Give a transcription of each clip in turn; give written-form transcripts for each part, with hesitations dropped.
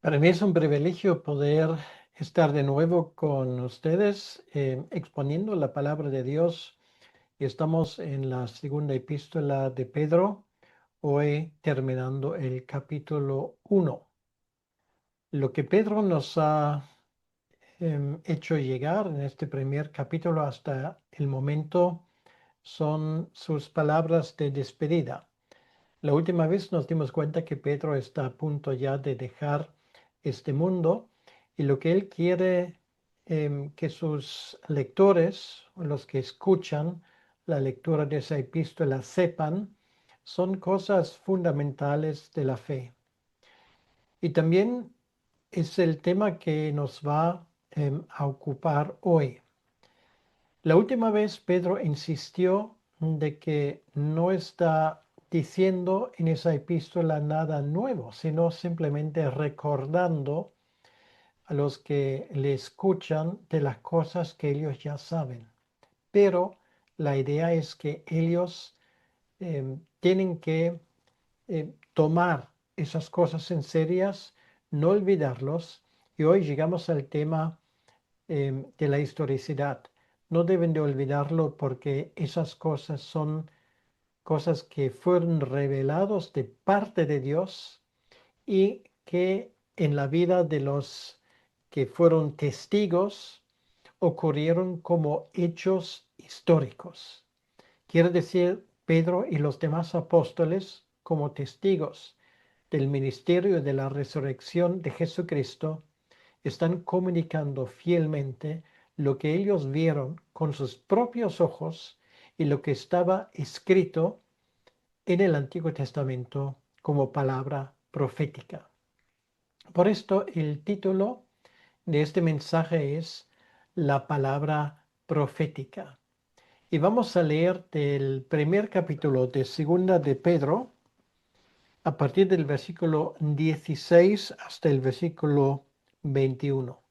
Para mí es un privilegio poder estar de nuevo con ustedes exponiendo la palabra de Dios. Y estamos en la segunda epístola de Pedro, hoy terminando el capítulo 1. Lo que Pedro nos ha hecho llegar en este primer capítulo hasta el momento son sus palabras de despedida. La última vez nos dimos cuenta que Pedro está a punto ya de dejar este mundo y lo que él quiere que sus lectores, los que escuchan la lectura de esa epístola, sepan, son cosas fundamentales de la fe. Y también es el tema que nos va a ocupar hoy. La última vez Pedro insistió de que no está diciendo en esa epístola nada nuevo, sino simplemente recordando a los que le escuchan de las cosas que ellos ya saben. Pero la idea es que ellos tienen que tomar esas cosas en serias, no olvidarlos. Y hoy llegamos al tema de la historicidad. No deben de olvidarlo porque esas cosas son cosas que fueron revelados de parte de Dios y que en la vida de los que fueron testigos ocurrieron como hechos históricos. Quiere decir, Pedro y los demás apóstoles como testigos del ministerio de la resurrección de Jesucristo están comunicando fielmente lo que ellos vieron con sus propios ojos y lo que estaba escrito en el Antiguo Testamento como palabra profética. Por esto el título de este mensaje es La palabra profética. Y vamos a leer del primer capítulo de Segunda de Pedro, a partir del versículo 16 hasta el versículo 21.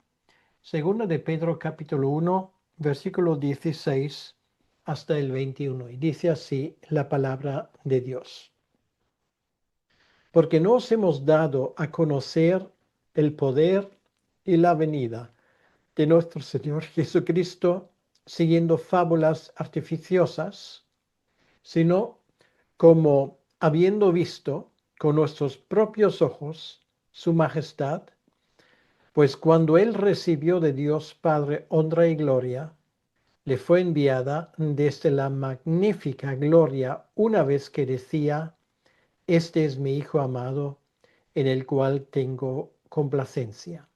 Segunda de Pedro capítulo 1, versículo 16 hasta el 21. Y dice así la palabra de Dios. Porque no os hemos dado a conocer el poder y la venida de nuestro Señor Jesucristo siguiendo fábulas artificiosas, sino como habiendo visto con nuestros propios ojos su majestad, pues cuando él recibió de Dios Padre honra y gloria, le fue enviada desde la magnífica gloria una vez que decía, este es mi Hijo amado, en el cual tengo complacencia.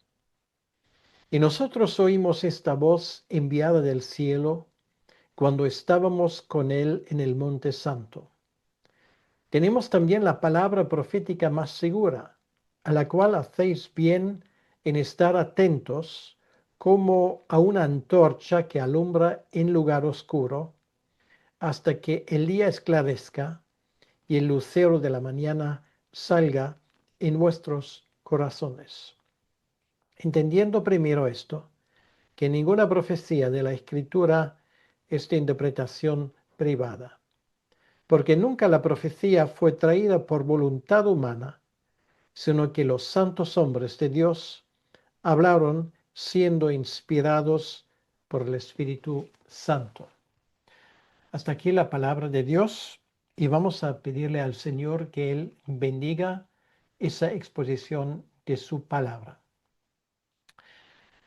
Y nosotros oímos esta voz enviada del cielo cuando estábamos con él en el Monte Santo. Tenemos también la palabra profética más segura, a la cual hacéis bien en estar atentos como a una antorcha que alumbra en lugar oscuro, hasta que el día esclarezca y el lucero de la mañana salga en vuestros corazones. Entendiendo primero esto, que ninguna profecía de la Escritura es de interpretación privada, porque nunca la profecía fue traída por voluntad humana, sino que los santos hombres de Dios hablaron siendo inspirados por el Espíritu Santo. Hasta aquí la palabra de Dios y vamos a pedirle al Señor que Él bendiga esa exposición de su palabra.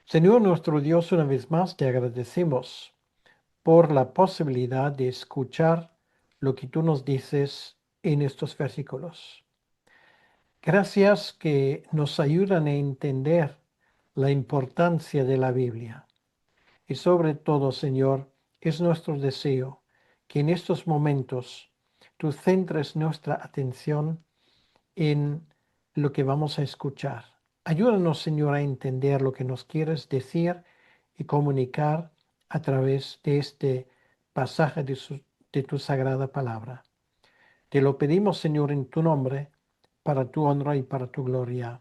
Señor nuestro Dios, una vez más te agradecemos por la posibilidad de escuchar lo que tú nos dices en estos versículos. Gracias que nos ayudan a entender la importancia de la Biblia. Y sobre todo, Señor, es nuestro deseo que en estos momentos tú centres nuestra atención en lo que vamos a escuchar. Ayúdanos, Señor, a entender lo que nos quieres decir y comunicar a través de este pasaje de tu sagrada palabra. Te lo pedimos, Señor, en tu nombre, para tu honra y para tu gloria.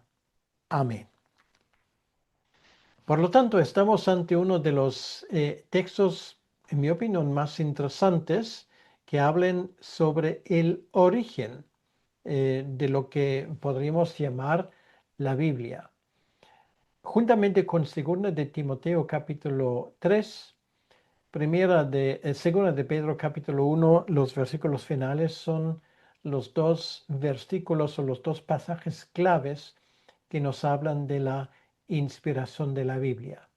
Amén. Por lo tanto, estamos ante uno de los textos, en mi opinión, más interesantes que hablen sobre el origen de lo que podríamos llamar la Biblia. juntamente con Segunda de Timoteo capítulo 3, Segunda de Pedro capítulo 1, los versículos finales son los dos versículos o los dos pasajes claves que nos hablan de la inspiración de la Biblia.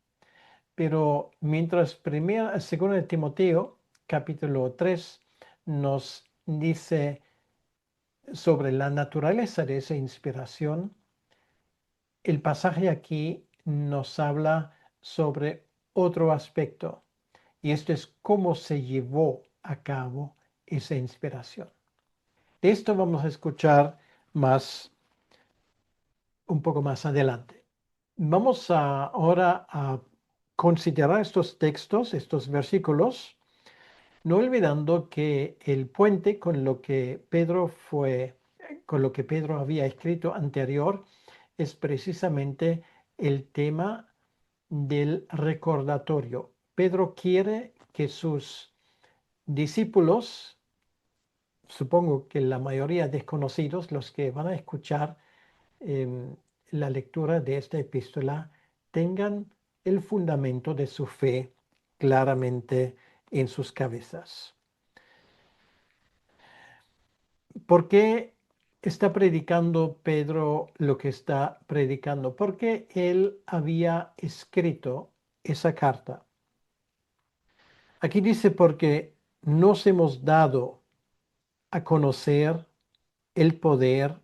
Pero mientras Segunda de Timoteo capítulo 3 nos dice sobre la naturaleza de esa inspiración, el pasaje aquí nos habla sobre otro aspecto, y esto es cómo se llevó a cabo esa inspiración. De esto vamos a escuchar un poco más adelante. Vamos ahora a considerar estos textos, estos versículos, no olvidando que el puente con lo que Pedro había escrito anterior, es precisamente el tema del recordatorio. Pedro quiere que sus discípulos, supongo que la mayoría desconocidos, los que van a escuchar la lectura de esta epístola, tengan el fundamento de su fe claramente en sus cabezas. ¿Por qué está predicando Pedro lo que está predicando? Porque él había escrito esa carta. Aquí dice porque nos hemos dado a conocer el poder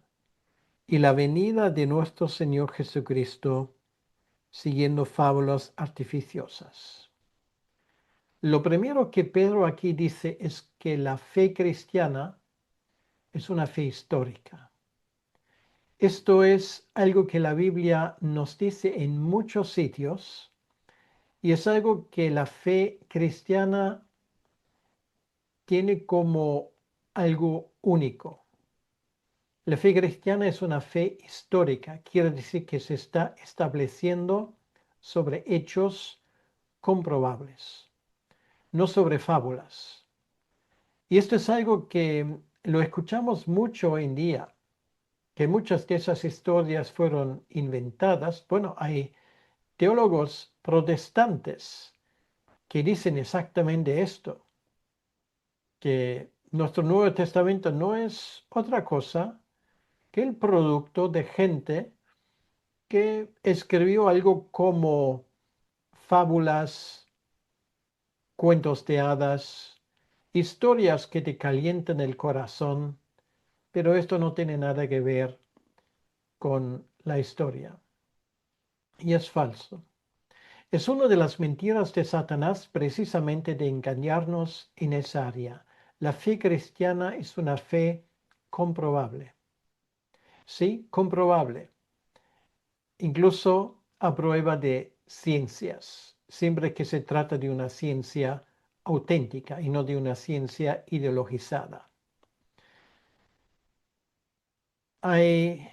y la venida de nuestro Señor Jesucristo siguiendo fábulas artificiosas. Lo primero que Pedro aquí dice es que la fe cristiana es una fe histórica. Esto es algo que la Biblia nos dice en muchos sitios y es algo que la fe cristiana tiene como algo único. La fe cristiana es una fe histórica, quiere decir que se está estableciendo sobre hechos comprobables, no sobre fábulas. Y esto es algo que lo escuchamos mucho hoy en día, que muchas de esas historias fueron inventadas. Bueno, hay teólogos protestantes que dicen exactamente esto, que nuestro Nuevo Testamento no es otra cosa que el producto de gente que escribió algo como fábulas, cuentos de hadas, historias que te calientan el corazón, pero esto no tiene nada que ver con la historia. Y es falso. Es una de las mentiras de Satanás precisamente de engañarnos en esa área. La fe cristiana es una fe comprobable. Sí, comprobable. Incluso a prueba de ciencias, siempre que se trata de una ciencia auténtica y no de una ciencia ideologizada. Hay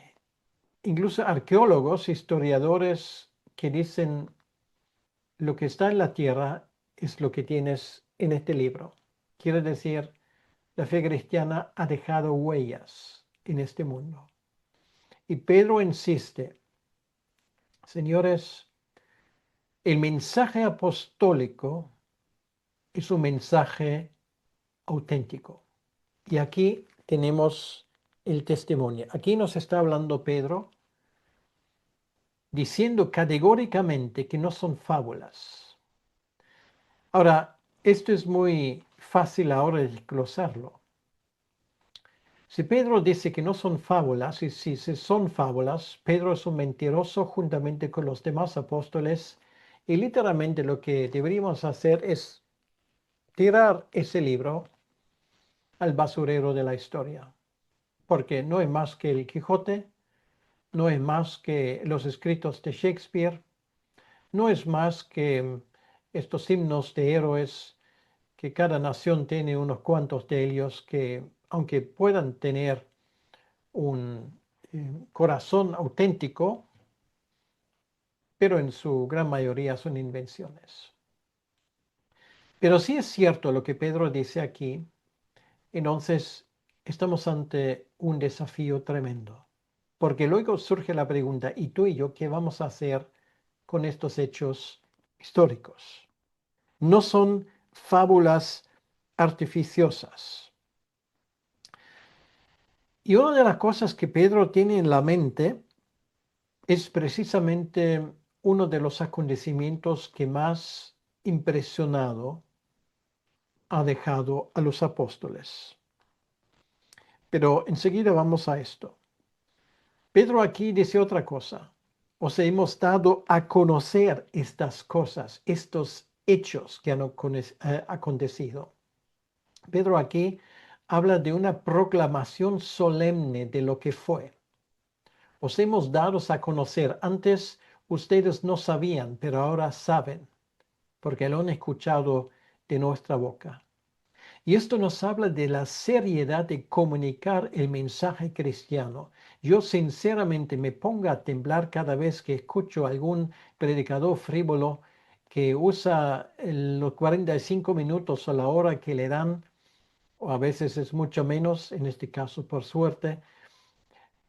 incluso arqueólogos, historiadores que dicen lo que está en la tierra es lo que tienes en este libro. Quiere decir, la fe cristiana ha dejado huellas en este mundo. Y Pedro insiste, señores, el mensaje apostólico es un mensaje auténtico. Y aquí tenemos el testimonio. Aquí nos está hablando Pedro diciendo categóricamente que no son fábulas. Ahora, esto es muy fácil ahora de desglosarlo. Si Pedro dice que no son fábulas, y si son fábulas, Pedro es un mentiroso juntamente con los demás apóstoles, y literalmente lo que deberíamos hacer es tirar ese libro al basurero de la historia, porque no es más que el Quijote, no es más que los escritos de Shakespeare, no es más que estos himnos de héroes que cada nación tiene unos cuantos de ellos que, aunque puedan tener un corazón auténtico, pero en su gran mayoría son invenciones. Pero sí es cierto lo que Pedro dice aquí, entonces estamos ante un desafío tremendo, porque luego surge la pregunta, ¿y tú y yo qué vamos a hacer con estos hechos históricos. No son fábulas artificiosas. Y una de las cosas que Pedro tiene en la mente es precisamente uno de los acontecimientos que más impresionado ha dejado a los apóstoles. Pero enseguida vamos a esto. Pedro aquí dice otra cosa. Os hemos dado a conocer estas cosas, estos hechos que han acontecido. Pedro aquí habla de una proclamación solemne de lo que fue. Os hemos dado a conocer. Antes ustedes no sabían, pero ahora saben, porque lo han escuchado de nuestra boca. Y esto nos habla de la seriedad de comunicar el mensaje cristiano. Yo sinceramente me pongo a temblar cada vez que escucho a algún predicador frívolo que usa los 45 minutos o la hora que le dan, o a veces es mucho menos, en este caso por suerte,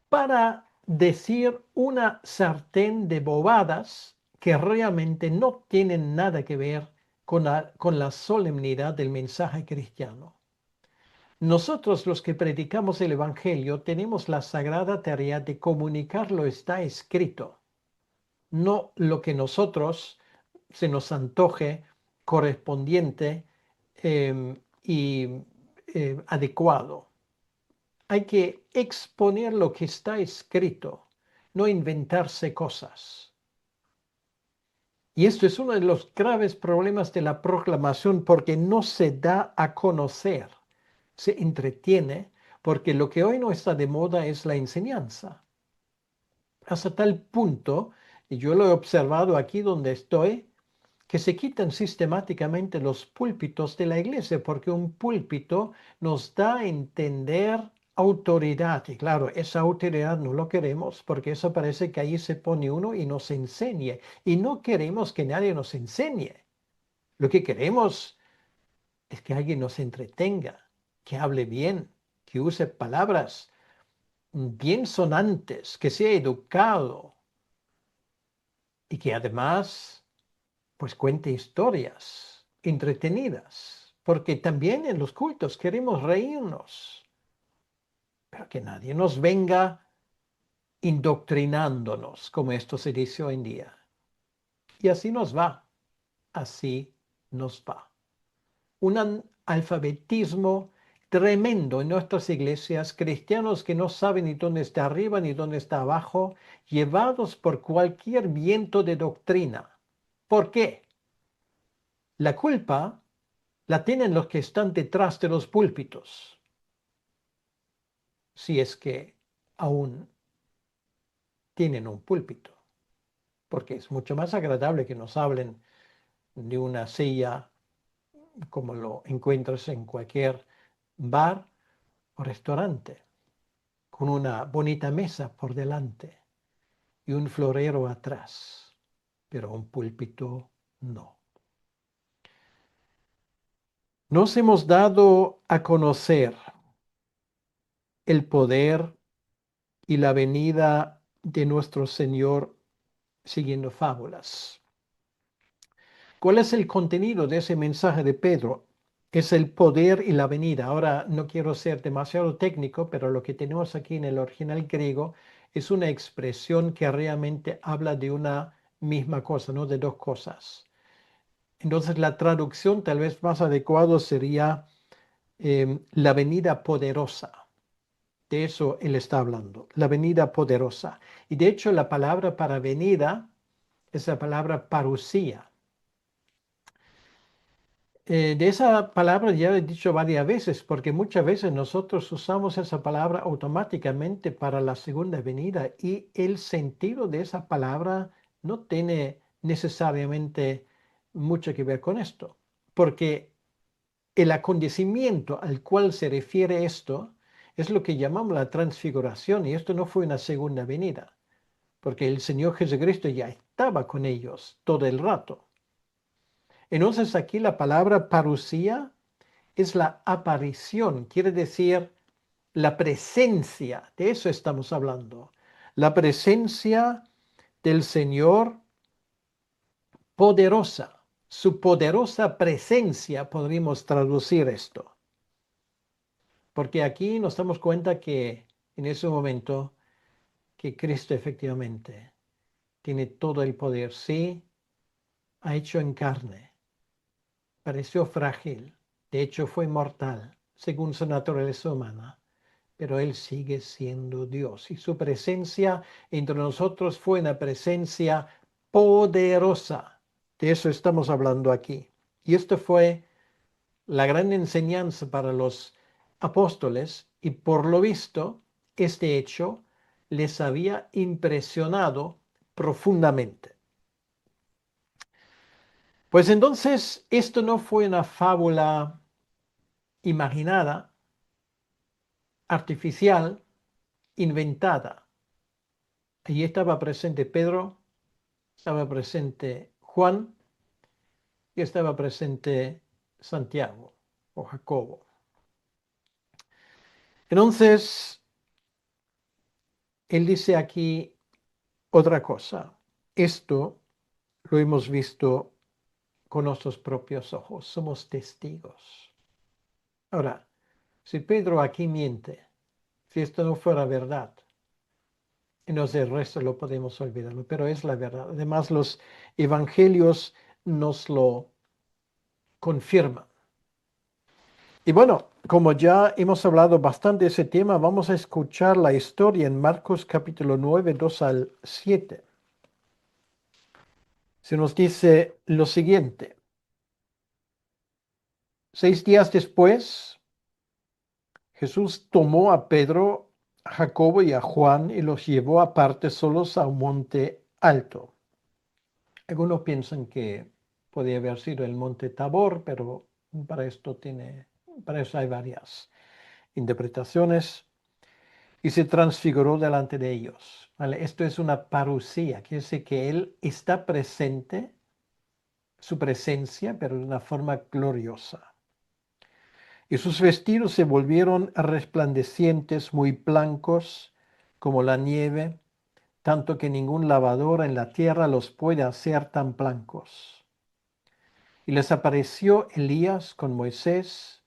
para decir una sartén de bobadas que realmente no tienen nada que ver con la solemnidad del mensaje cristiano. Nosotros los que predicamos el Evangelio tenemos la sagrada tarea de comunicar lo está escrito, no lo que nosotros se nos antoje correspondiente y adecuado. Hay que exponer lo que está escrito, no inventarse cosas. Y esto es uno de los graves problemas de la proclamación porque no se da a conocer, se entretiene, porque lo que hoy no está de moda es la enseñanza. Hasta tal punto, y yo lo he observado aquí donde estoy, que se quitan sistemáticamente los púlpitos de la iglesia, porque un púlpito nos da a entender autoridad. Y claro, esa autoridad no lo queremos, porque eso parece que ahí se pone uno y nos enseñe. Y no queremos que nadie nos enseñe. Lo que queremos es que alguien nos entretenga, que hable bien, que use palabras bien sonantes, que sea educado y que además pues cuente historias entretenidas, porque también en los cultos queremos reírnos, pero que nadie nos venga indoctrinándonos, como esto se dice hoy en día. Y así nos va, así nos va. Un alfabetismo tremendo en nuestras iglesias, cristianos que no saben ni dónde está arriba ni dónde está abajo, llevados por cualquier viento de doctrina. ¿Por qué? La culpa la tienen los que están detrás de los púlpitos, si es que aún tienen un púlpito, porque es mucho más agradable que nos hablen de una silla como lo encuentras en cualquier bar o restaurante, con una bonita mesa por delante y un florero atrás, pero un púlpito no. Nos hemos dado a conocer el poder y la venida de nuestro Señor siguiendo fábulas. ¿Cuál es el contenido de ese mensaje de Pedro? Es el poder y la venida. Ahora no quiero ser demasiado técnico, pero lo que tenemos aquí en el original griego es una expresión que realmente habla de una misma cosa, no de dos cosas. Entonces la traducción tal vez más adecuada sería la venida poderosa. De eso él está hablando, la venida poderosa. Y de hecho la palabra para venida es la palabra parusía. De esa palabra ya he dicho varias veces, porque muchas veces nosotros usamos esa palabra automáticamente para la segunda venida y el sentido de esa palabra no tiene necesariamente mucho que ver con esto, porque el acontecimiento al cual se refiere esto es lo que llamamos la transfiguración y esto no fue una segunda venida, porque el Señor Jesucristo ya estaba con ellos todo el rato. Entonces aquí la palabra parusía es la aparición, quiere decir la presencia, de eso estamos hablando, la presencia del Señor poderosa. Su poderosa presencia, podríamos traducir esto. Porque aquí nos damos cuenta que en ese momento que Cristo efectivamente tiene todo el poder. Sí, ha hecho en carne. Pareció frágil. De hecho, fue mortal, según su naturaleza humana. Pero Él sigue siendo Dios. Y su presencia entre nosotros fue una presencia poderosa. De eso estamos hablando aquí. Y esto fue la gran enseñanza para los apóstoles. Y por lo visto, este hecho les había impresionado profundamente. Pues entonces, esto no fue una fábula imaginada, artificial, inventada. Allí estaba presente Pedro, estaba presente Juan y estaba presente Santiago o Jacobo. Entonces, él dice aquí otra cosa. Esto lo hemos visto con nuestros propios ojos. Somos testigos. Ahora, si Pedro aquí miente, si esto no fuera verdad, entonces el resto lo podemos olvidarlo, pero es la verdad. Además, los evangelios nos lo confirman. Y bueno, como ya hemos hablado bastante de ese tema, vamos a escuchar la historia en Marcos capítulo 9, 2 al 7. Se nos dice lo siguiente. 6 días después, Jesús tomó a Pedro, a Jacobo y a Juan y los llevó aparte solos a un monte alto. Algunos piensan que podría haber sido el monte Tabor, pero para eso hay varias interpretaciones. Y se transfiguró delante de ellos. ¿Vale? Esto es una parusía, quiere decir que Él está presente, su presencia, pero de una forma gloriosa. Y sus vestidos se volvieron resplandecientes, muy blancos como la nieve, tanto que ningún lavador en la tierra los puede hacer tan blancos. Y les apareció Elías con Moisés,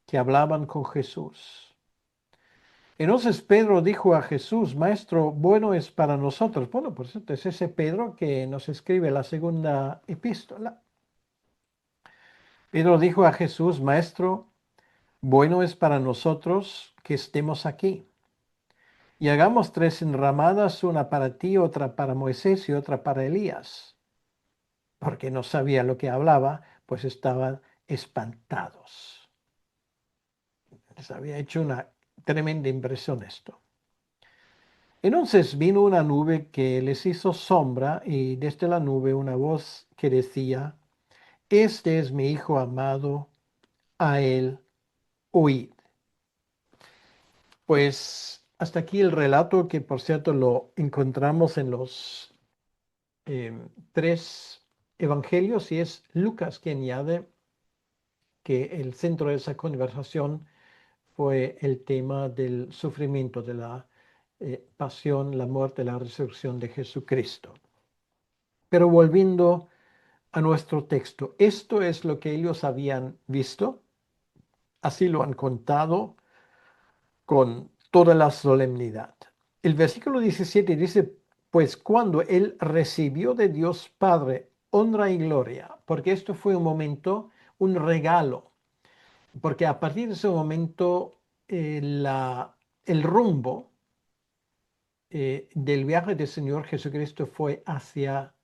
que hablaban con Jesús. Entonces Pedro dijo a Jesús, Maestro, bueno es para nosotros. Bueno, pues este es ese Pedro que nos escribe la segunda epístola. Pedro dijo a Jesús, Maestro, bueno es para nosotros que estemos aquí. Y hagamos 3 enramadas, una para ti, otra para Moisés y otra para Elías. Porque no sabía lo que hablaba, pues estaban espantados. Les había hecho una tremenda impresión esto. Entonces vino una nube que les hizo sombra y desde la nube una voz que decía, este es mi Hijo amado, a él oíd. Pues hasta aquí el relato que por cierto lo encontramos en los 3 evangelios y es Lucas quien añade que el centro de esa conversación fue el tema del sufrimiento, de la pasión, la muerte, la resurrección de Jesucristo. Pero volviendo a nuestro texto, esto es lo que ellos habían visto, así lo han contado con toda la solemnidad. El versículo 17 dice, pues cuando él recibió de Dios Padre honra y gloria, porque esto fue un momento, un regalo, porque a partir de ese momento el rumbo del viaje del Señor Jesucristo fue hacia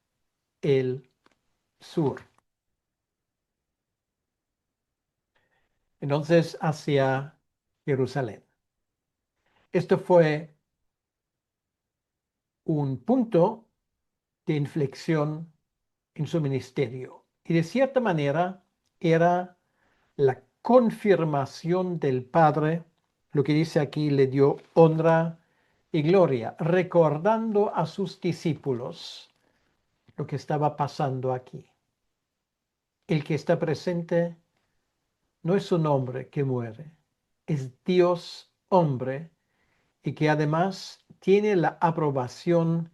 el sur. Entonces, hacia Jerusalén. Esto fue un punto de inflexión en su ministerio. Y de cierta manera era la confirmación del Padre, lo que dice aquí, le dio honra y gloria, recordando a sus discípulos lo que estaba pasando aquí. El que está presente no es un hombre que muere, es Dios hombre y que además tiene la aprobación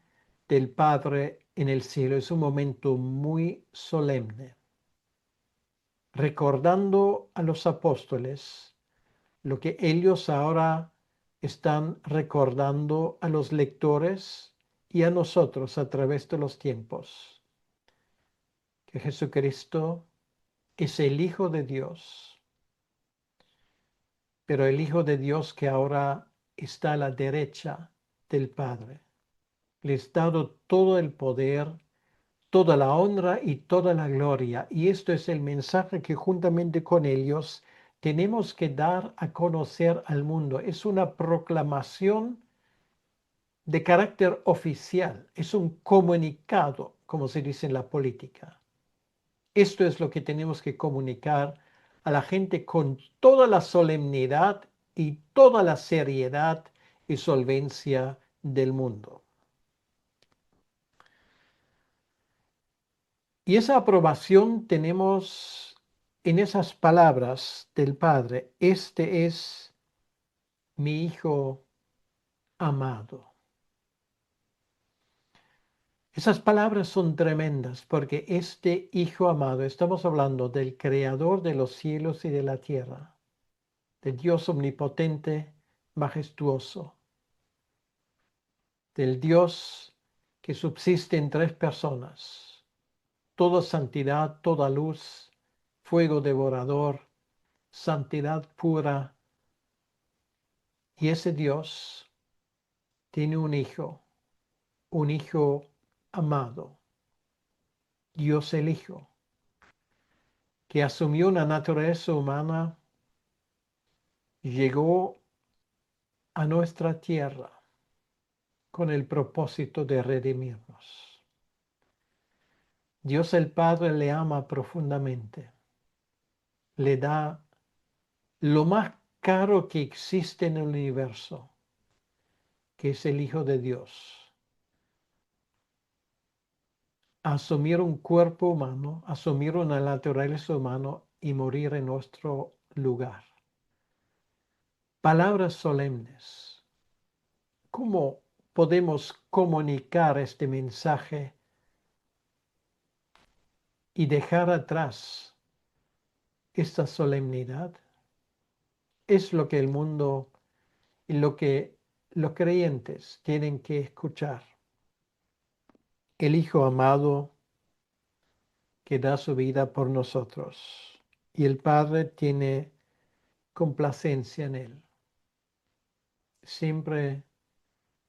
del Padre en el cielo. Es un momento muy solemne, recordando a los apóstoles lo que ellos ahora están recordando a los lectores y a nosotros a través de los tiempos, que Jesucristo es el Hijo de Dios, pero el Hijo de Dios que ahora está a la derecha del Padre. Le ha dado todo el poder, toda la honra y toda la gloria. Y esto es el mensaje que juntamente con ellos tenemos que dar a conocer al mundo. Es una proclamación de carácter oficial, es un comunicado, como se dice en la política. Esto es lo que tenemos que comunicar a la gente con toda la solemnidad y toda la seriedad y solvencia del mundo. Y esa aprobación tenemos en esas palabras del Padre: este es mi Hijo amado. Esas palabras son tremendas porque este Hijo amado, estamos hablando del Creador de los cielos y de la tierra, del Dios omnipotente, majestuoso, del Dios que subsiste en tres personas, toda santidad, toda luz, fuego devorador, santidad pura. Y ese Dios tiene un Hijo amado, Dios el Hijo, que asumió una naturaleza humana, llegó a nuestra tierra con el propósito de redimirnos. Dios el Padre le ama profundamente, le da lo más caro que existe en el universo, que es el Hijo de Dios. Asumir un cuerpo humano, asumir una naturaleza humana y morir en nuestro lugar. Palabras solemnes. ¿Cómo podemos comunicar este mensaje y dejar atrás esta solemnidad? Es lo que el mundo y lo que los creyentes tienen que escuchar. El Hijo amado que da su vida por nosotros. Y el Padre tiene complacencia en él. Siempre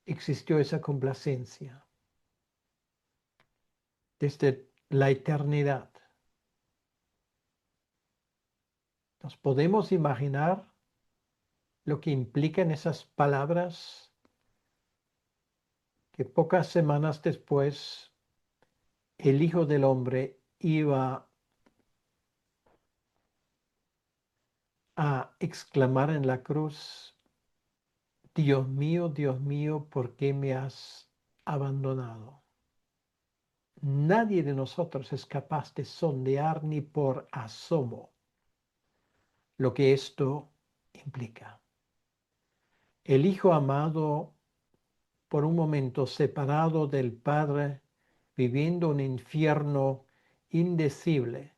existió esa complacencia desde la eternidad. ¿Nos podemos imaginar lo que implican esas palabras que pocas semanas después el Hijo del Hombre iba a exclamar en la cruz: Dios mío, ¿por qué me has abandonado? Nadie de nosotros es capaz de sondear ni por asomo lo que esto implica. El Hijo amado, por un momento separado del Padre, viviendo un infierno indecible,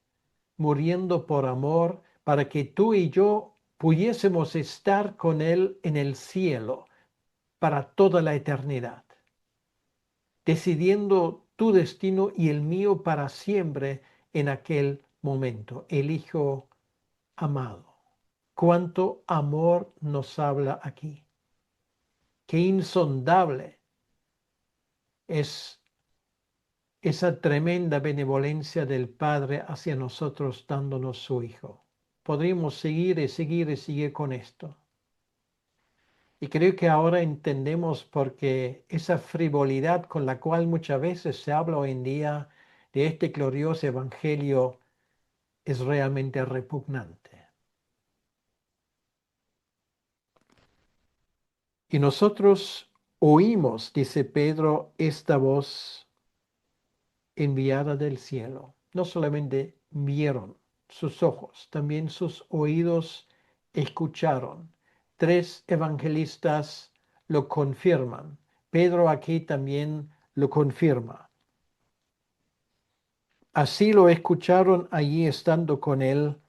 muriendo por amor para que tú y yo pudiésemos estar con Él en el cielo para toda la eternidad, decidiendo tu destino y el mío para siempre en aquel momento. El Hijo amado. Cuánto amor nos habla aquí. Qué insondable es esa tremenda benevolencia del Padre hacia nosotros dándonos su Hijo. Podríamos seguir y seguir y seguir con esto. Y creo que ahora entendemos por qué esa frivolidad con la cual muchas veces se habla hoy en día de este glorioso evangelio es realmente repugnante. Y nosotros oímos, dice Pedro, esta voz enviada del cielo. No solamente vieron sus ojos, también sus oídos escucharon. Tres evangelistas lo confirman. Pedro aquí también lo confirma. Así lo escucharon allí estando con él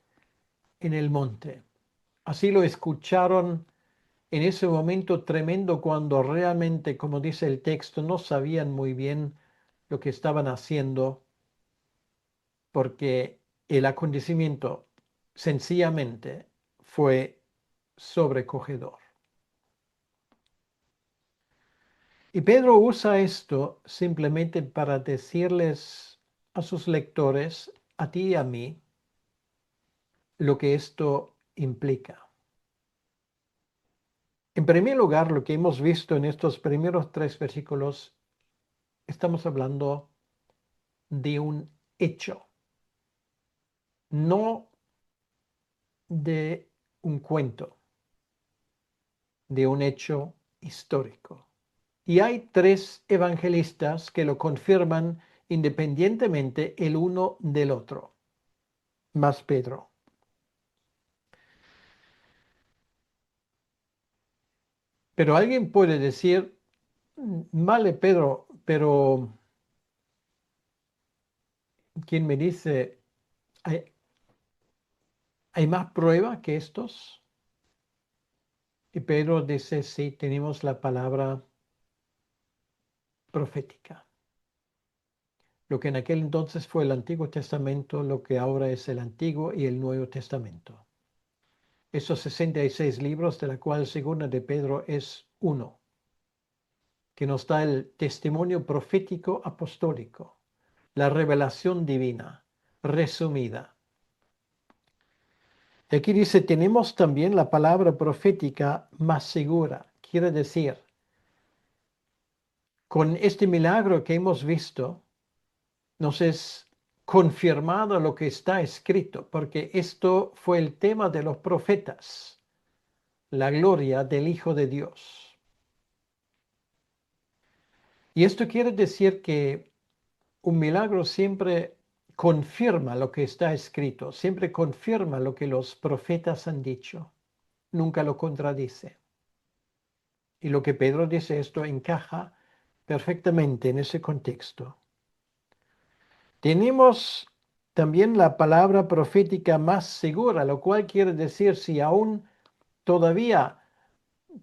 en el monte. Así lo escucharon en ese momento tremendo cuando realmente, como dice el texto, no sabían muy bien lo que estaban haciendo porque el acontecimiento sencillamente fue sobrecogedor. Y Pedro usa esto simplemente para decirles a sus lectores, a ti y a mí, lo que esto implica. En primer lugar, lo que hemos visto en estos primeros 3 versículos, estamos hablando de un hecho, no de un cuento, de un hecho histórico. Y hay 3 evangelistas que lo confirman independientemente el uno del otro, más Pedro. Pero alguien puede decir, vale, Pedro, pero ¿quién me dice, hay, hay más prueba que estos? Y Pedro dice, sí, tenemos la palabra profética. Lo que en aquel entonces fue el Antiguo Testamento, lo que ahora es el Antiguo y el Nuevo Testamento. Esos 66 libros, de la cual Segunda de Pedro es uno, que nos da el testimonio profético apostólico, la revelación divina, resumida. Y aquí dice, tenemos también la palabra profética más segura. Quiere decir, con este milagro que hemos visto, nos es confirmado lo que está escrito, porque esto fue el tema de los profetas, la gloria del Hijo de Dios. Y esto quiere decir que un milagro siempre confirma lo que está escrito, siempre confirma lo que los profetas han dicho, nunca lo contradice. Y lo que Pedro dice, esto encaja perfectamente en ese contexto. Tenemos también la palabra profética más segura, lo cual quiere decir si aún todavía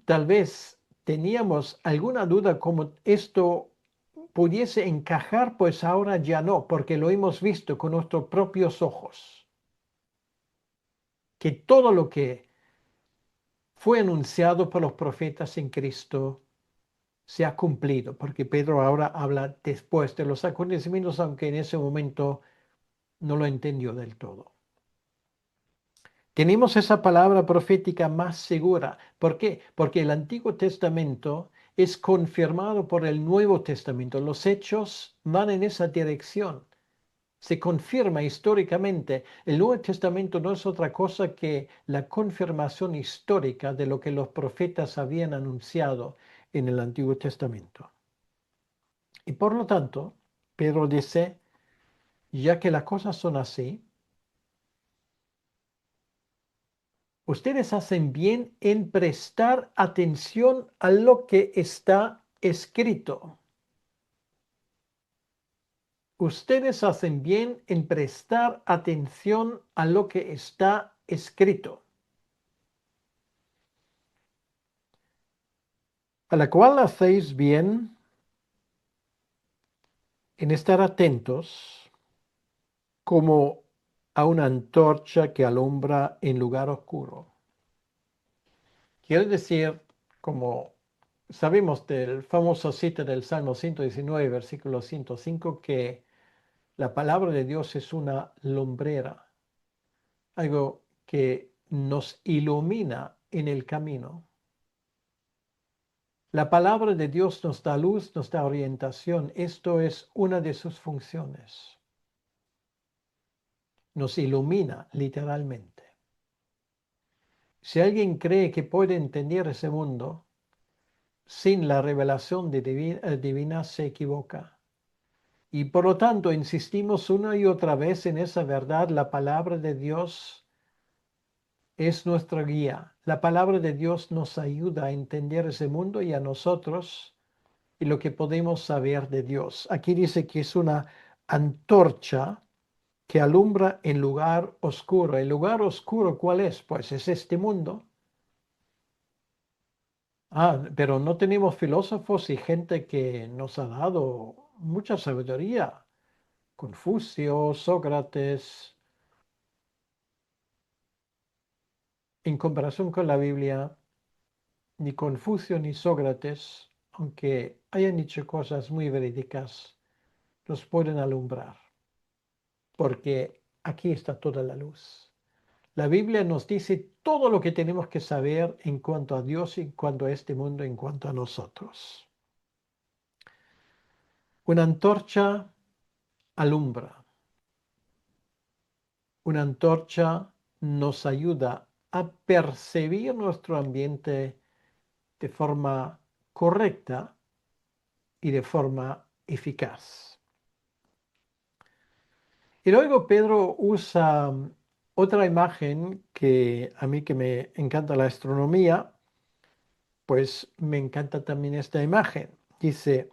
tal vez teníamos alguna duda como esto pudiese encajar, pues ahora ya no, porque lo hemos visto con nuestros propios ojos, que todo lo que fue anunciado por los profetas en Cristo se ha cumplido, porque Pedro ahora habla después de los acontecimientos, aunque en ese momento no lo entendió del todo. Tenemos esa palabra profética más segura. ¿Por qué? Porque el Antiguo Testamento es confirmado por el Nuevo Testamento. Los hechos van en esa dirección. Se confirma históricamente. El Nuevo Testamento no es otra cosa que la confirmación histórica de lo que los profetas habían anunciado en el Antiguo Testamento. Y por lo tanto, Pedro dice, ya que las cosas son así, ustedes hacen bien en prestar atención a lo que está escrito. Ustedes hacen bien en prestar atención a lo que está escrito. A la cual hacéis bien en estar atentos como a una antorcha que alumbra en lugar oscuro. Quiere decir, como sabemos del famoso cita del Salmo 119, versículo 105, que la palabra de Dios es una lumbrera, algo que nos ilumina en el camino. La palabra de Dios nos da luz, nos da orientación. Esto es una de sus funciones. Nos ilumina literalmente. Si alguien cree que puede entender ese mundo sin la revelación divina, se equivoca. Y por lo tanto, insistimos una y otra vez en esa verdad. La palabra de Dios es nuestra guía. La palabra de Dios nos ayuda a entender ese mundo y a nosotros y lo que podemos saber de Dios. Aquí dice que es una antorcha que alumbra en lugar oscuro. ¿El lugar oscuro cuál es? Pues es este mundo. Pero no tenemos filósofos y gente que nos ha dado mucha sabiduría. Confucio, Sócrates, en comparación con la Biblia, ni Confucio ni Sócrates, aunque hayan dicho cosas muy verídicas, nos pueden alumbrar, porque aquí está toda la luz. La Biblia nos dice todo lo que tenemos que saber en cuanto a Dios, en cuanto a este mundo, en cuanto a nosotros. Una antorcha alumbra. Una antorcha nos ayuda a percibir nuestro ambiente de forma correcta y de forma eficaz. Y luego Pedro usa otra imagen que a mí que me encanta la astronomía, pues me encanta también esta imagen. Dice,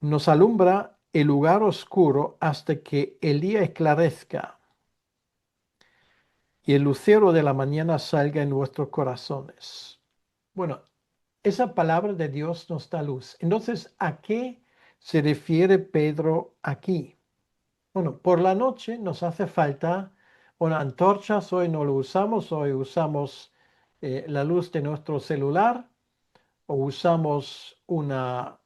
nos alumbra el lugar oscuro hasta que el día esclarezca y el lucero de la mañana salga en vuestros corazones. Bueno, esa palabra de Dios nos da luz. Entonces, ¿a qué se refiere Pedro aquí? Bueno, por la noche nos hace falta una antorcha. Hoy no lo usamos, hoy usamos la luz de nuestro celular o usamos una,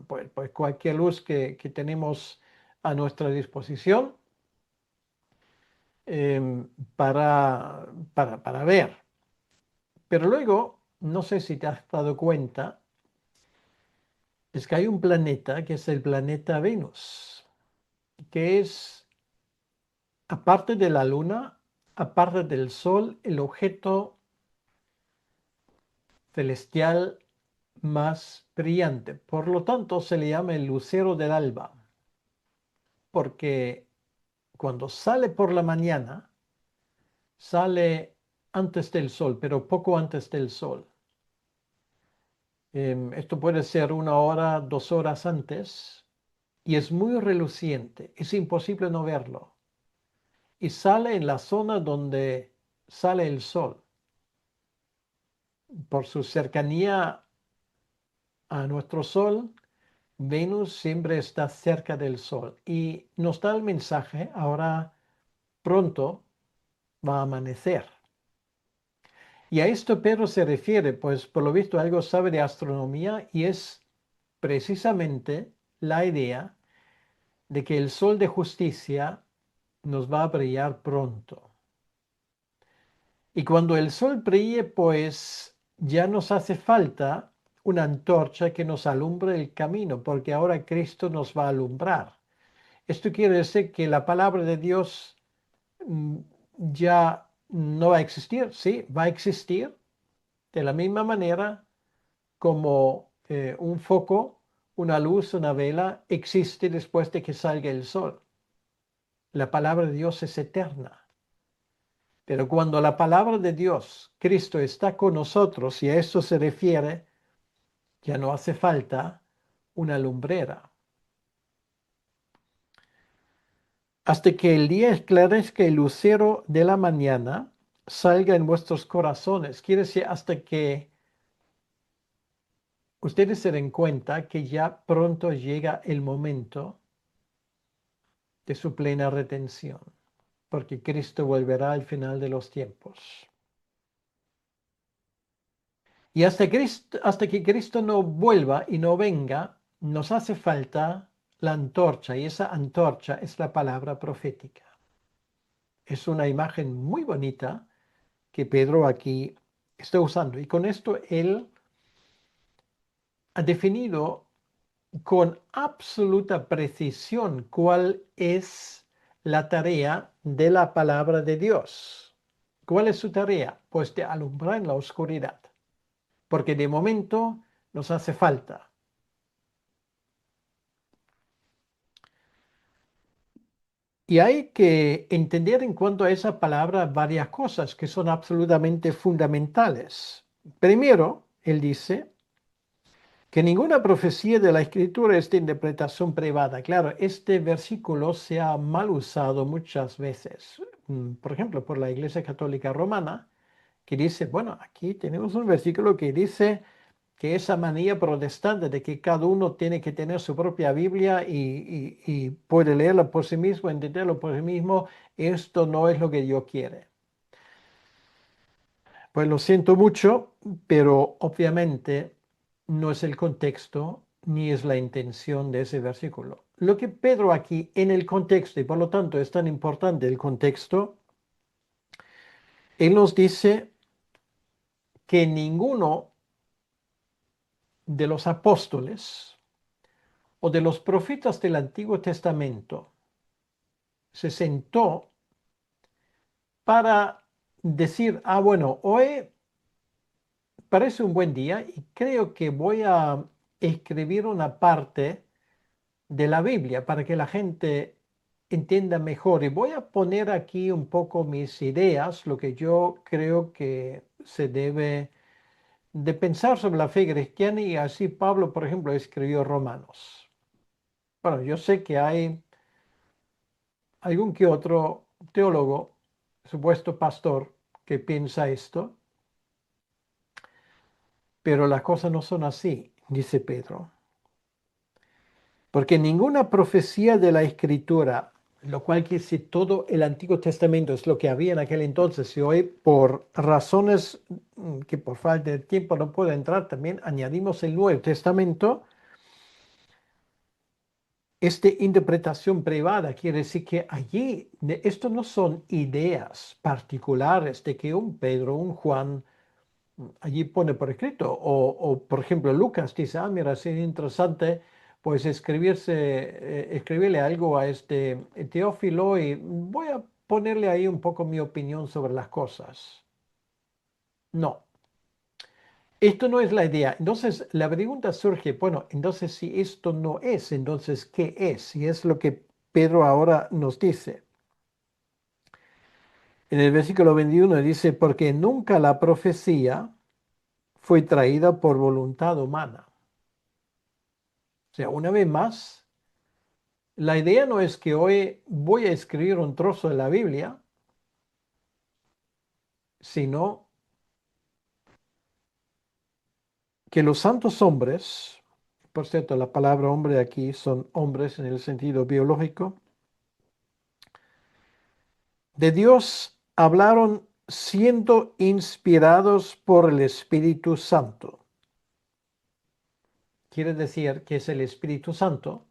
pues cualquier luz que tenemos a nuestra disposición para ver. Pero luego, no sé si te has dado cuenta, es que hay un planeta que es el planeta Venus, que es, aparte de la Luna, aparte del Sol, el objeto celestial más brillante. Por lo tanto, se le llama el lucero del alba, porque cuando sale por la mañana, sale antes del sol, pero poco antes del sol. Esto puede ser 1 hora, 2 horas antes, y es muy reluciente, es imposible no verlo. Y sale en la zona donde sale el sol. Por su cercanía a nuestro sol, Venus siempre está cerca del sol y nos da el mensaje, ahora pronto va a amanecer. Y a esto Pedro se refiere, pues por lo visto algo sabe de astronomía y es precisamente la idea de que el sol de justicia nos va a brillar pronto. Y cuando el sol brille, pues ya nos hace falta una antorcha que nos alumbre el camino, porque ahora Cristo nos va a alumbrar. Esto quiere decir que la palabra de Dios mm, ya no va a existir, sí, va a existir de la misma manera como un foco, una luz, una vela existe después de que salga el sol. La palabra de Dios es eterna. Pero cuando la palabra de Dios, Cristo, está con nosotros, y a eso se refiere, ya no hace falta una lumbrera. Hasta que el día esclarezca el lucero de la mañana, salga en vuestros corazones. Quiere decir, hasta que ustedes se den cuenta que ya pronto llega el momento de su plena redención, porque Cristo volverá al final de los tiempos. Y hasta que Cristo no vuelva y no venga, nos hace falta la antorcha, y esa antorcha es la palabra profética. Es una imagen muy bonita que Pedro aquí está usando. Y con esto él ha definido con absoluta precisión cuál es la tarea de la palabra de Dios. ¿Cuál es su tarea? Pues de alumbrar en la oscuridad. Porque de momento nos hace falta. Y hay que entender en cuanto a esa palabra varias cosas que son absolutamente fundamentales. Primero, él dice, Que ninguna profecía de la Escritura es de interpretación privada. Claro, este versículo se ha mal usado muchas veces. Por ejemplo, por la Iglesia Católica Romana, que dice, bueno, aquí tenemos un versículo que dice que esa manía protestante de que cada uno tiene que tener su propia Biblia y puede leerla por sí mismo, entenderlo por sí mismo, esto no es lo que Dios quiere. Pues lo siento mucho, pero obviamente no es el contexto ni es la intención de ese versículo. Lo que Pedro aquí en el contexto, y por lo tanto es tan importante el contexto, él nos dice que ninguno de los apóstoles o de los profetas del Antiguo Testamento se sentó para decir, bueno, hoy parece un buen día y creo que voy a escribir una parte de la Biblia para que la gente entienda mejor. Y voy a poner aquí un poco mis ideas, lo que yo creo que se debe de pensar sobre la fe cristiana y así Pablo, por ejemplo, escribió Romanos. Bueno, yo sé que hay algún que otro teólogo, supuesto pastor, que piensa esto, pero las cosas no son así, dice Pedro. Porque ninguna profecía de la Escritura, lo cual quiere decir todo el Antiguo Testamento es lo que había en aquel entonces y hoy por razones que por falta de tiempo no puedo entrar, también añadimos el Nuevo Testamento. Esta interpretación privada quiere decir que allí, esto no son ideas particulares de que un Pedro, un Juan, allí pone por escrito. O, por ejemplo, Lucas dice, mira, sería interesante pues escribirle algo a este Teófilo y voy a ponerle ahí un poco mi opinión sobre las cosas. No, esto no es la idea. Entonces, la pregunta surge, bueno, entonces si esto no es, entonces, ¿qué es? Y es lo que Pedro ahora nos dice. En el versículo 21 dice, porque nunca la profecía fue traída por voluntad humana. O sea, una vez más, la idea no es que hoy voy a escribir un trozo de la Biblia, sino que los santos hombres, por cierto, la palabra hombre aquí son hombres en el sentido biológico, de Dios hablaron siendo inspirados por el Espíritu Santo. Quiere decir que es el Espíritu Santo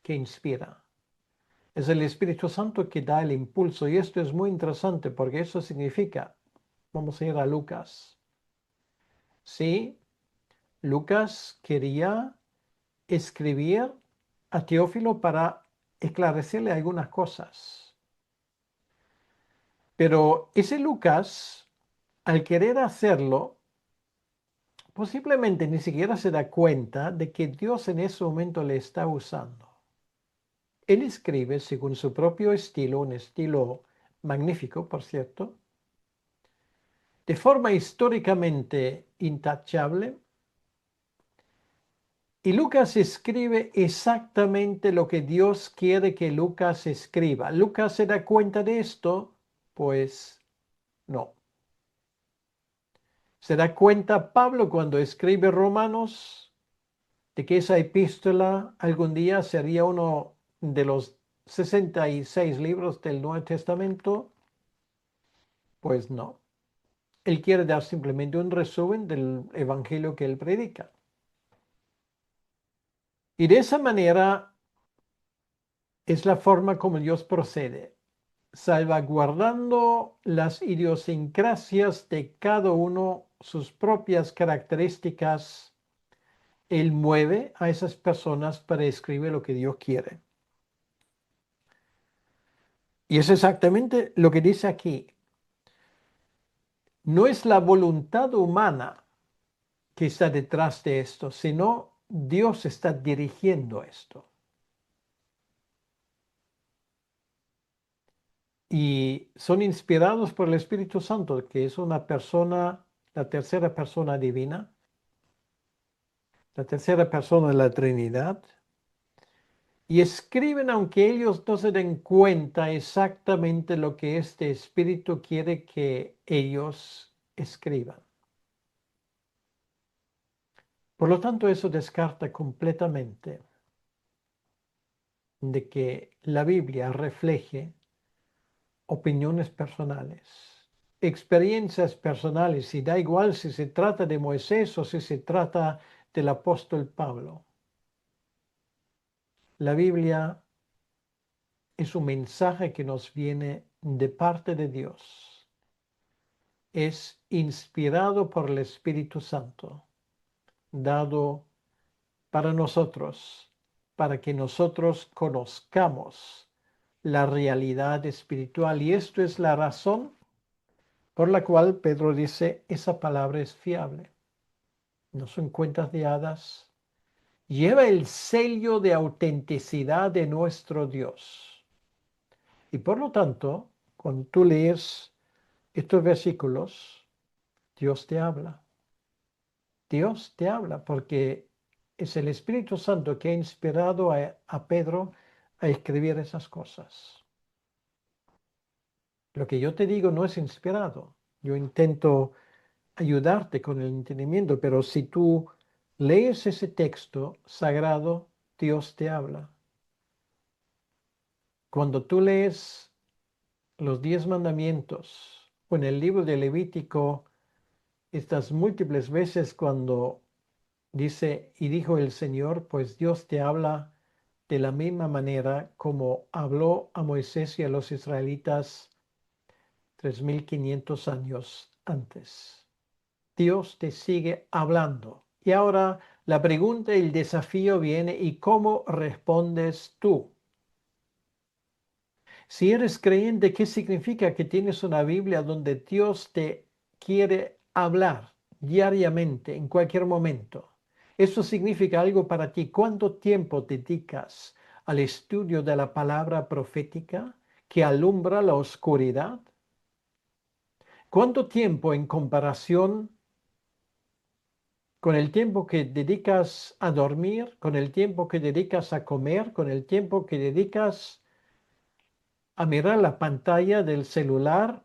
que inspira. Es el Espíritu Santo que da el impulso. Y esto es muy interesante porque eso significa, vamos a ir a Lucas. Sí, Lucas quería escribir a Teófilo para esclarecerle algunas cosas. Pero ese Lucas, al querer hacerlo, posiblemente ni siquiera se da cuenta de que Dios en ese momento le está usando. Él escribe según su propio estilo, un estilo magnífico, por cierto, de forma históricamente intachable. Y Lucas escribe exactamente lo que Dios quiere que Lucas escriba. ¿Lucas se da cuenta de esto? Pues no. ¿Se da cuenta Pablo cuando escribe Romanos de que esa epístola algún día sería uno de los 66 libros del Nuevo Testamento? Pues no. Él quiere dar simplemente un resumen del evangelio que él predica. Y de esa manera es la forma como Dios procede, salvaguardando las idiosincrasias de cada uno, sus propias características. Él mueve a esas personas para escribir lo que Dios quiere. Y es exactamente lo que dice aquí. No es la voluntad humana que está detrás de esto, sino Dios está dirigiendo esto. Y son inspirados por el Espíritu Santo, que es una persona, la tercera persona divina. la tercera persona de la Trinidad, y escriben aunque ellos no se den cuenta exactamente lo que este Espíritu quiere que ellos escriban. Por lo tanto, eso descarta completamente de que la Biblia refleje opiniones personales, experiencias personales, y da igual si se trata de Moisés o si se trata del apóstol Pablo. La Biblia es un mensaje que nos viene de parte de Dios. Es inspirado por el Espíritu Santo, dado para nosotros, para que nosotros conozcamos la realidad espiritual. Y esto es la razón por la cual Pedro dice, esa palabra es fiable. No son cuentas de hadas. Lleva el sello de autenticidad de nuestro Dios. Y por lo tanto, cuando tú lees estos versículos, Dios te habla. Dios te habla porque es el Espíritu Santo que ha inspirado a Pedro a escribir esas cosas. Lo que yo te digo no es inspirado. Yo intento ayudarte con el entendimiento, pero si tú lees ese texto sagrado, Dios te habla. Cuando tú lees los 10 mandamientos o en el libro de Levítico, estas múltiples veces cuando dice, y dijo el Señor, pues Dios te habla de la misma manera como habló a Moisés y a los israelitas 3500 años antes. Dios te sigue hablando. Y ahora la pregunta y el desafío viene, ¿y cómo respondes tú? Si eres creyente, ¿qué significa que tienes una Biblia donde Dios te quiere hablar diariamente, en cualquier momento? Eso significa algo para ti. ¿Cuánto tiempo dedicas al estudio de la palabra profética que alumbra la oscuridad? ¿Cuánto tiempo en comparación con el tiempo que dedicas a dormir, con el tiempo que dedicas a comer, con el tiempo que dedicas a mirar la pantalla del celular,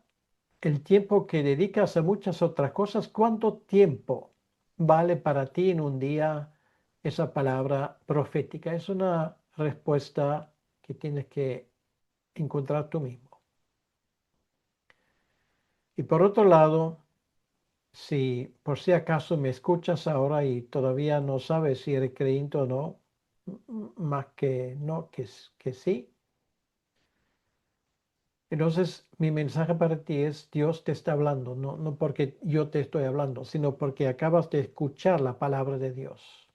el tiempo que dedicas a muchas otras cosas? ¿Cuánto tiempo vale para ti en un día esa palabra profética? Es una respuesta que tienes que encontrar tú mismo. Y por otro lado, si por si acaso me escuchas ahora y todavía no sabes si eres creyente o no, más que no, que sí. Entonces, mi mensaje para ti es, Dios te está hablando, no porque yo te estoy hablando, sino porque acabas de escuchar la palabra de Dios.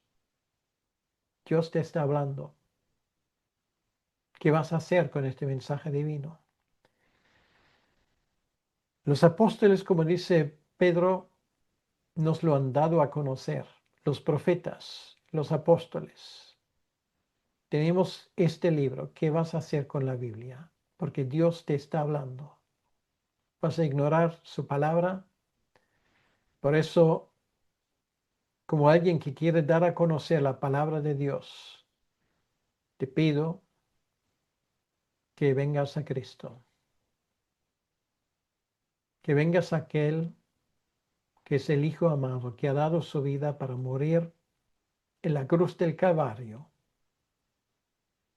Dios te está hablando. ¿Qué vas a hacer con este mensaje divino? Los apóstoles, como dice Pedro, nos lo han dado a conocer. Los profetas, los apóstoles. Tenemos este libro. ¿Qué vas a hacer con la Biblia? Porque Dios te está hablando. ¿Vas a ignorar su palabra? Por eso, como alguien que quiere dar a conocer la palabra de Dios, te pido que vengas a Cristo, que vengas a aquel que es el Hijo amado, que ha dado su vida para morir en la cruz del Calvario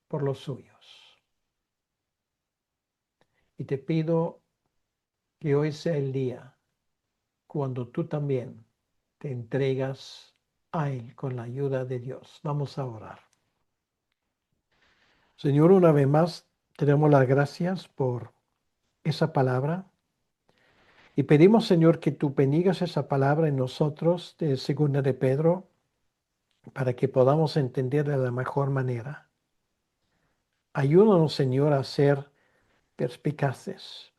por los suyos. Y te pido que hoy sea el día cuando tú también te entregas a Él con la ayuda de Dios. Vamos a orar. Señor, una vez más te damos las gracias por esa palabra y pedimos, Señor, que tú bendigas esa palabra en nosotros de Segunda de Pedro para que podamos entender de la mejor manera. Ayúdanos, Señor, a ser perspicaces,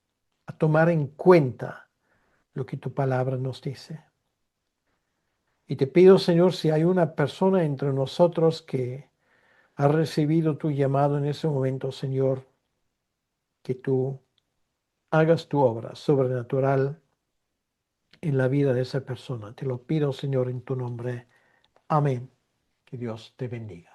a tomar en cuenta lo que tu palabra nos dice. Y te pido, Señor, si hay una persona entre nosotros que ha recibido tu llamado en ese momento, Señor, que tú hagas tu obra sobrenatural en la vida de esa persona. Te lo pido, Señor, en tu nombre. Amén. Que Dios te bendiga.